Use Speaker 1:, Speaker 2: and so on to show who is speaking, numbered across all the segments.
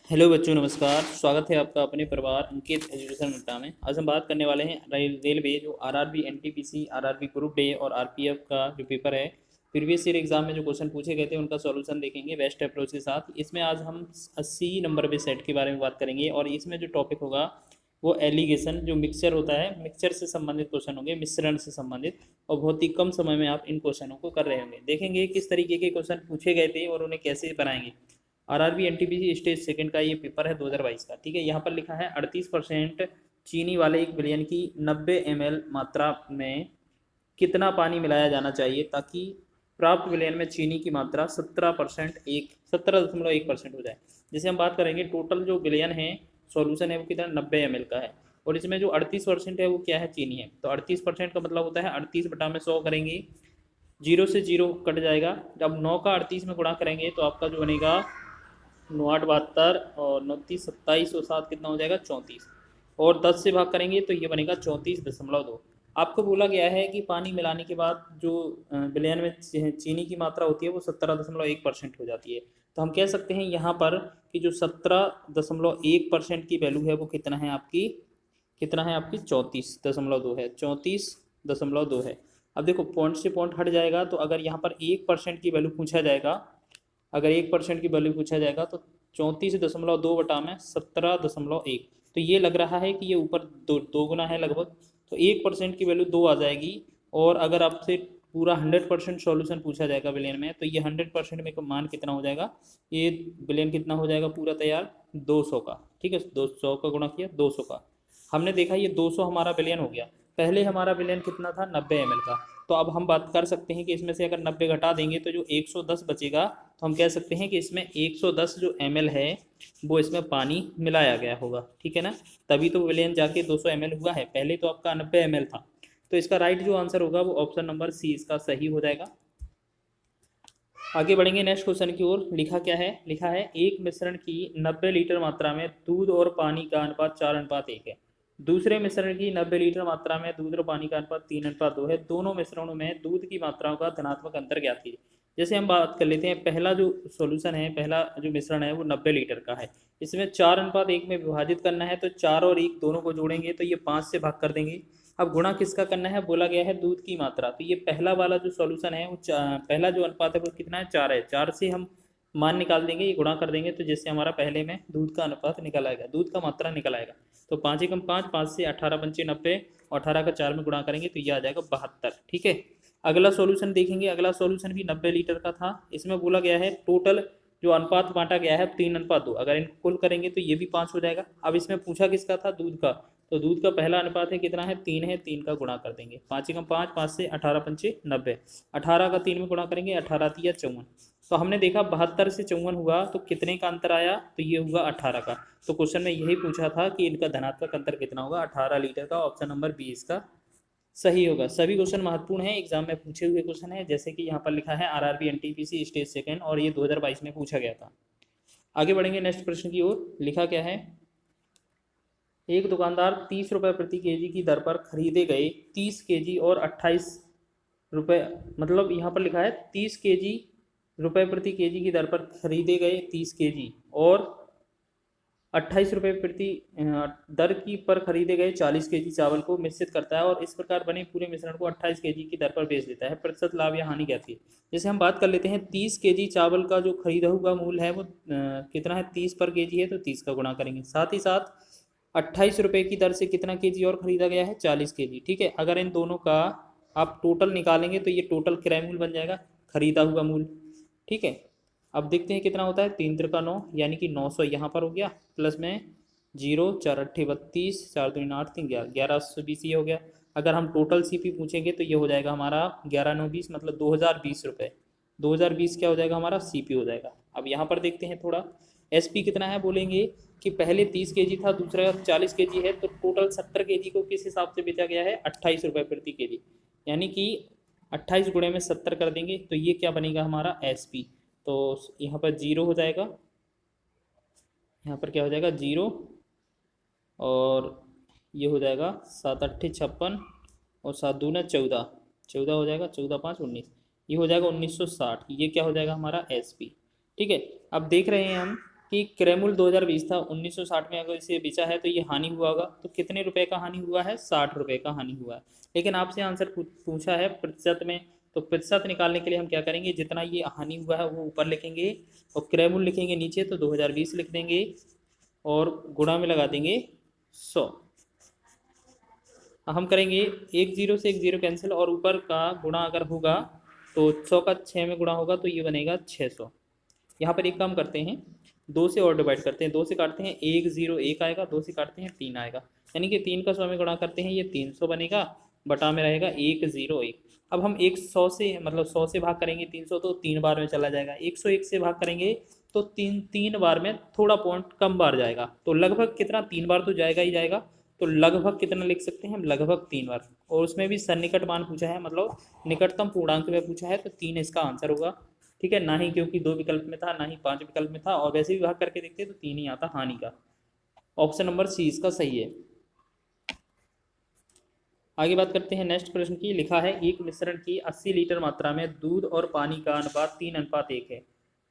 Speaker 1: Hello बच्चों, नमस्कार। स्वागत है आपका अपने परिवार अंकित एजुकेशन अड्डा में। आज हम बात करने वाले हैं रेलवे जो RRB, NTPC, RRB group day और आरपीएफ का जो पेपर है, प्रीवियस ईयर एग्जाम में जो क्वेश्चन पूछे गए थे उनका सॉल्यूशन देखेंगे बेस्ट अप्रोच के साथ। इसमें आज हम 80 नंबर पे सेट के बारे में बात करेंगे और इसमें जो टॉपिक होगा वो एलिगेशन, जो मिक्सचर होता है, मिक्सचर से संबंधित क्वेश्चन होंगे, मिश्रण से संबंधित। और बहुत ही कम समय में आप इन क्वेश्चनों को कर रहे होंगे। देखेंगे किस तरीके के क्वेश्चन पूछे गए थे और उन्हें कैसे बनाएंगे। आरआरबी एनटीपीसी स्टेज सेकंड का ये पेपर है 2022 का। ठीक है, यहाँ पर लिखा है 38% चीनी वाले 1 बिलियन की 90 ml मात्रा में कितना पानी मिलाया जाना चाहिए ताकि प्राप्त विलयन में चीनी की मात्रा 17% हो जाए। जैसे हम बात करेंगे टोटल जो विलयन है, सॉल्यूशन है, वो कितना 90 ml का है और इसमें जो 38% है वो क्या है, चीनी है। तो 38% का मतलब होता है 38/100 करेंगे, 0 से 0 कट जाएगा। जब 9 का 38 में गुणा करेंगे तो आपका जो बनेगा 9 8 72 और 29 27 और 7 कितना हो जाएगा 34। और 10 से भाग करेंगे तो ये बनेगा 34.2। आपको बोला गया है कि पानी मिलाने के बाद जो विलयन में चीनी की मात्रा होती है वो 17.1% हो जाती है। तो हम कह सकते हैं यहाँ पर कि जो 17.1% की वैल्यू है वो कितना है आपकी 34.2 है, 34.2 है। अब देखो पॉइंट से पॉइंट हट जाएगा, तो अगर यहाँ पर 1% की वैल्यू पूछा जाएगा, अगर 1% की वैल्यू पूछा जाएगा तो 34.2 बटा में 17.1, तो ये लग रहा है कि ये ऊपर दो गुना है लगभग। तो 1% की वैल्यू 2 आ जाएगी। और अगर आपसे पूरा 100% सॉल्यूशन पूछा जाएगा बिलियन में, तो ये 100% में का मान कितना हो जाएगा, ये बिलियन कितना हो जाएगा पूरा तैयार 200 का। ठीक है, 200 का गुणा किया 200 का। हमने देखा ये 200 हमारा बिलियन हो गया। पहले हमारा बिलियन कितना था, 90 ml का। तो अब हम बात कर सकते हैं कि इसमें से अगर 90 घटा देंगे तो जो 110 बचेगा, तो हम कह सकते हैं कि इसमें 110 जो ml है वो इसमें पानी मिलाया गया होगा। ठीक है ना, तभी तो विलियन जाके 200 ml हुआ है। पहले तो आपका 90 ml था। तो इसका राइट जो आंसर होगा वो ऑप्शन नंबर सी इसका सही हो जाएगा। आगे बढ़ेंगे नेक्स्ट क्वेश्चन की ओर। लिखा क्या है, लिखा है एक मिश्रण की 90 लीटर मात्रा में दूध और पानी का अनुपात 4:1 है। दूसरे मिश्रण की 90 लीटर मात्रा में दूध और पानी का अनुपात 3:2 है। दोनों मिश्रणों में दूध की मात्राओं का धनात्मक अंतर ज्ञात कीजिए। जैसे हम बात कर लेते हैं, पहला जो सॉल्यूशन है, पहला जो मिश्रण है वो 90 लीटर का है। इसमें 4:1 में विभाजित करना है, तो 4 और 1 दोनों को जोड़ेंगे तो ये 5 से भाग कर देंगे। अब गुणा किसका करना है, बोला गया है दूध की मात्रा। तो ये पहला वाला जो सॉल्यूशन है वो पहला जो अनुपात है वो कितना है, 4 है। 4 से हम मान निकाल देंगे, ये गुणा कर देंगे तो जिससे हमारा पहले में दूध का अनुपात निकल आएगा, दूध का मात्रा निकल आएगा। तो 5 एकम 5, 5 से 18 पंचे 90 और 18 का 4 में गुणा करेंगे तो ये आ जाएगा 72। ठीक है, अगला सॉल्यूशन देखेंगे। अगला सॉल्यूशन भी 90 लीटर का था। इसमें बोला गया है टोटल जो अनुपात बांटा गया है 3:2, अगर इनको कुल करेंगे तो ये भी 5 हो जाएगा। अब इसमें पूछा किसका था, दूध का। तो दूध का पहला अनुपात है कितना है, 3 है। 3 का गुणा कर देंगे, 5 एकम 5, 5 से 18 पंचे 90, 18 का 3 में गुणा करेंगे, 18 तिया 54। तो हमने देखा 72 से 54 हुआ तो कितने का अंतर आया, तो ये हुआ 18 का। तो क्वेश्चन में यही पूछा था कि इनका धनात्मक अंतर कितना होगा, 18 लीटर का। ऑप्शन नंबर बी इसका सही होगा। सभी क्वेश्चन महत्वपूर्ण है, एग्जाम में पूछे हुए क्वेश्चन है। जैसे कि यहाँ पर लिखा है आरआरबी एनटीपीसी स्टेज सेकंड और ये 2022 में पूछा गया था। आगे बढ़ेंगे नेक्स्ट प्रश्न की ओर। लिखा क्या है, एक दुकानदार 30 रुपये प्रति केजी की दर पर खरीदे गए 30 केजी और 28 रुपये, मतलब यहाँ पर लिखा है 30 केजी रुपये प्रति केजी की दर पर खरीदे गए 30 केजी और 28 रुपये प्रति दर की पर खरीदे गए 40 केजी चावल को मिश्रित करता है और इस प्रकार बने पूरे मिश्रण को 28 केजी की दर पर बेच देता है। प्रतिशत लाभ या हानि क्या थी। जैसे हम बात कर लेते हैं, 30 केजी चावल का जो खरीदा हुआ मूल्य है वो कितना है, 30 पर केजी है तो 30 का गुणा करेंगे। साथ ही साथ 28 रुपये की दर से कितना केजी और ख़रीदा गया है, 40 केजी। ठीक है, अगर इन दोनों का आप टोटल निकालेंगे तो ये टोटल क्रय मूल्य बन जाएगा, खरीदा हुआ मूल्य। ठीक है, अब देखते हैं कितना होता है, 3 3 का 9 यानी कि 900 यहाँ पर हो गया, प्लस में 0 4 8 32 4 2 8 3 1120 ये हो गया। अगर हम टोटल सीपी पूछेंगे तो ये हो जाएगा हमारा 11 9 20, मतलब 2020 रुपये। 2020 क्या हो जाएगा हमारा, सीपी हो जाएगा। अब यहाँ पर देखते हैं थोड़ा, एसपी कितना है, बोलेंगे कि पहले 30 केजी था, दूसरा 40 केजी है, तो टोटल 70 केजी को किस हिसाब से बेचा गया है, 28 रुपये प्रति केजी। यानी कि 28 गुणे में 70 कर देंगे तो ये क्या बनेगा हमारा, एसपी। तो यहाँ पर 0 हो जाएगा, यहाँ पर क्या हो जाएगा 0, और ये हो जाएगा 7 8 56 और 7 दूना 14, 14 हो जाएगा, 14 5 19, ये हो जाएगा 1960। ये क्या हो जाएगा हमारा एसपी। ठीक है, अब देख रहे हैं हम कि क्रेमुल 2020 था, 1960 में अगर इसे बेचा है तो ये हानि हुआ होगा, तो कितने रुपए का हानि हुआ है? 60 रुपए का हानि हुआ है। लेकिन आपसे आंसर पूछा है प्रतिशत में, तो प्रतिशत निकालने के लिए हम क्या करेंगे, जितना ये हानि हुआ है वो ऊपर लिखेंगे और क्रेमुल लिखेंगे नीचे, तो 2020 लिख देंगे और गुणा में लगा देंगे 100। हम करेंगे 10 से 10 कैंसिल और ऊपर का गुणा अगर होगा तो 100 का 6 में गुणा होगा तो ये बनेगा 600। यहाँ पर एक काम करते हैं, 2 से और डिवाइड करते हैं, 2 से काटते हैं 1 0 1 आएगा, 2 से काटते हैं 3 आएगा, यानी कि 3 का 100 में गुणा करते हैं ये 300 बनेगा, बटा में रहेगा 1 0 1। अब हम 100 से मतलब 100 से भाग करेंगे 300 तो 3 बार में चला जाएगा, 101 से भाग करेंगे तो 3 बार में थोड़ा पॉइंट कम बार जाएगा, तो लगभग कितना 3 बार तो जाएगा ही जाएगा, तो लगभग कितना लिख सकते हैं हम, लगभग 3 बार। और उसमें भी सन्निकट मान पूछा है, मतलब निकटतम पूर्णांक में पूछा है, तो 3 इसका आंसर होगा। ठीक है, ना ही क्योंकि 2 विकल्प में था, ना ही 5 विकल्प में था, और वैसे भी भाग करके देखते तो 3 ही आता हानि का। ऑप्शन नंबर सी इसका सही है। आगे बात करते हैं नेक्स्ट प्रश्न की। लिखा है एक मिश्रण की 80 लीटर मात्रा में दूध और पानी का अनुपात 3:1 है।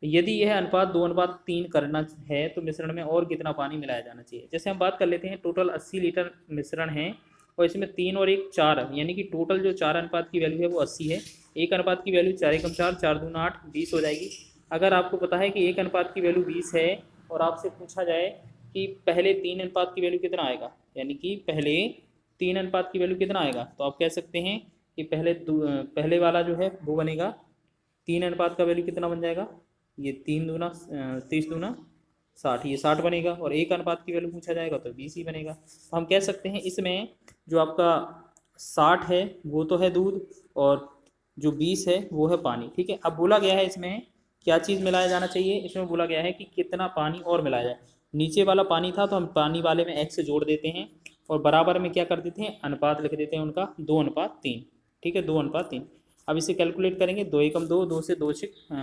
Speaker 1: यदि यह अनुपात 2:3 करना है तो मिश्रण में और कितना पानी मिलाया जाना चाहिए। जैसे हम बात कर लेते हैं, टोटल 80 लीटर मिश्रण है और इसमें 3 और 1 4 है, यानी कि टोटल जो 4 अनुपात की वैल्यू है वो 80 है। 1 अनुपात की वैल्यू 4 × 4 4 दूना 8 20 हो जाएगी। अगर आपको पता है कि 1 अनुपात की वैल्यू 20 है और आपसे पूछा जाए कि पहले 3 अनुपात की वैल्यू कितना आएगा, यानी कि पहले 3 अनुपात की वैल्यू कितना आएगा, तो आप कह सकते हैं कि पहले वाला जो है वो बनेगा 3 अनुपात का वैल्यू कितना बन जाएगा, ये 3 दूना 30 दूना 60, ये 60 बनेगा। और 1 अनुपात की वैल्यू पूछा जाएगा तो 20 ही बनेगा। तो हम कह सकते हैं इसमें जो आपका 60 है वो तो है दूध और जो 20 है वो है पानी। ठीक है, अब बोला गया है इसमें क्या चीज़ मिलाया जाना चाहिए, इसमें बोला गया है कि कितना पानी और मिलाया जाए। नीचे वाला पानी था तो हम पानी वाले में x जोड़ देते हैं और बराबर में क्या कर देते हैं, अनुपात लिख देते हैं उनका 2:3। ठीक है, 2:3। अब इसे कैलकुलेट करेंगे, 2 एकम 2, 2 से 2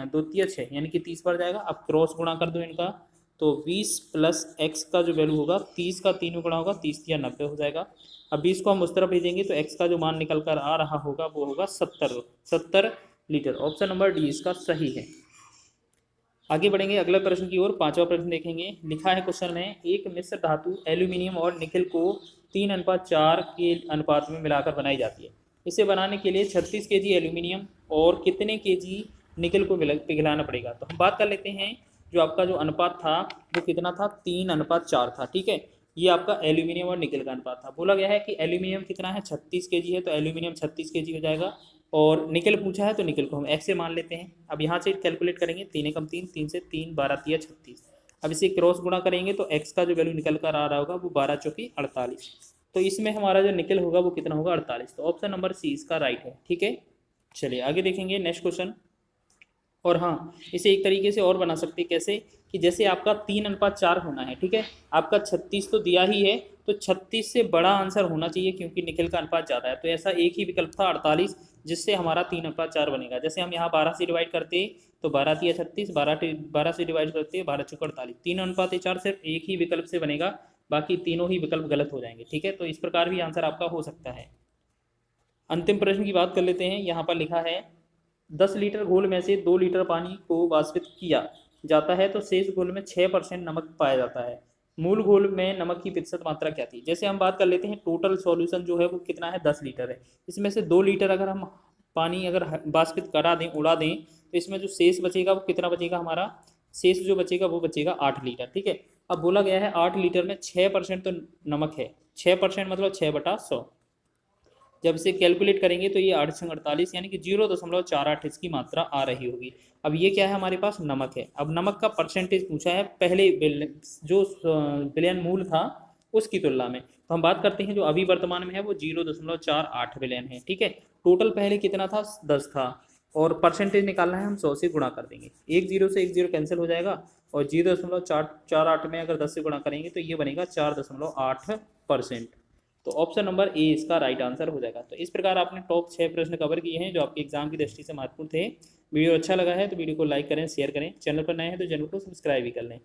Speaker 1: 2 तिया 6, यानी कि 30 बार जाएगा। अब क्रॉस गुणा कर दो इनका, तो 20 प्लस x का जो वैल्यू होगा 30 का 3 में गुणा होगा, 30 तिया 90 हो जाएगा। अब 20 को हम उस तरफ भेजेंगे तो x का जो मान निकल कर आ रहा होगा वो होगा 70 लीटर। ऑप्शन नंबर डी इसका सही है। आगे बढ़ेंगे अगले प्रश्न की ओर। 5वां प्रश्न देखेंगे। लिखा है क्वेश्चन में, एक मिश्र धातु एल्यूमिनियम और निकल को 3:4 के अनुपात में मिलाकर बनाई जाती है। इसे बनाने के लिए 36 kg एल्यूमिनियम और कितने kg निकल को पिघलाना पड़ेगा। तो हम बात कर लेते हैं, जो आपका जो अनुपात था वो कितना था, 3:4 था। ठीक है, ये आपका एल्यूमिनियम और निकल का अनुपात था। बोला गया है कि एल्यूमिनियम कितना है, 36 kg है, तो एल्यूमिनियम 36 kg हो जाएगा। और निकल पूछा है तो निकल को हम x से मान लेते हैं। अब यहाँ से कैलकुलेट करेंगे, 3 एकम 3, 3 से 3 12 तिया 36। अब इसे क्रॉस गुणा करेंगे तो x का जो वैल्यू निकल कर आ रहा होगा वो 12 चौकी 48। तो इसमें हमारा जो निकल होगा वो कितना होगा, 48। तो ऑप्शन नंबर सी इसका राइट है। ठीक है, चलिए आगे देखेंगे नेक्स्ट क्वेश्चन। और हाँ, इसे एक तरीके से और बना सकते हैं, कैसे कि जैसे आपका 3:4 होना है। ठीक है, आपका 36 तो दिया ही है, तो 36 से बड़ा आंसर होना चाहिए क्योंकि निकल का अनुपात ज़्यादा है। तो ऐसा एक ही विकल्प था 48, जिससे हमारा 3:4 बनेगा। जैसे हम यहाँ 12 से डिवाइड करते तो 12 तिया 36, 12 से डिवाइड करते 12 चौका 48, 3:4 सिर्फ एक ही विकल्प से बनेगा, बाकी तीनों ही विकल्प गलत हो जाएंगे। ठीक है, तो इस प्रकार भी आंसर आपका हो सकता है। अंतिम प्रश्न की बात कर लेते हैं। यहाँ पर लिखा है, 10 लीटर घोल में से 2 लीटर पानी को वाष्पित किया जाता है तो शेष घोल में 6% नमक पाया जाता है। मूल घोल में नमक की प्रतिशत मात्रा क्या थी। जैसे हम बात कर लेते हैं, टोटल सॉल्यूशन जो है वो कितना है, 10 लीटर है। इसमें से 2 लीटर अगर हम पानी अगर वाष्पित करा दें, उड़ा दें, तो इसमें जो शेष बचेगा वो कितना बचेगा, हमारा शेष जो बचेगा वो बचेगा 8 लीटर। ठीक है, अब बोला गया है 8 लीटर में 6% तो नमक है, 6% मतलब 6/100। जब इसे कैलकुलेट करेंगे तो ये 8×48 यानी कि 0.48 इसकी मात्रा आ रही होगी। अब ये क्या है, हमारे पास नमक है। अब नमक का परसेंटेज पूछा है पहले जो विलयन मूल था उसकी तुलना में। तो हम बात करते हैं जो अभी वर्तमान में है वो 0.48 विलयन है। ठीक है, टोटल पहले कितना था, 10 था, और परसेंटेज निकालना है, हम 100 से गुणा कर देंगे। 1 0 से 1 0 कैंसिल हो जाएगा और 0.448 में अगर 10 से गुणा करेंगे तो ये बनेगा 4.8%। तो ऑप्शन नंबर ए इसका राइट आंसर हो जाएगा। तो इस प्रकार आपने टॉप 6 प्रश्न कवर किए हैं जो आपके एग्जाम की दृष्टि से महत्वपूर्ण थे। वीडियो अच्छा लगा है तो वीडियो को लाइक करें, शेयर करें। चैनल पर नए हैं तो चैनल को सब्सक्राइब भी कर लें।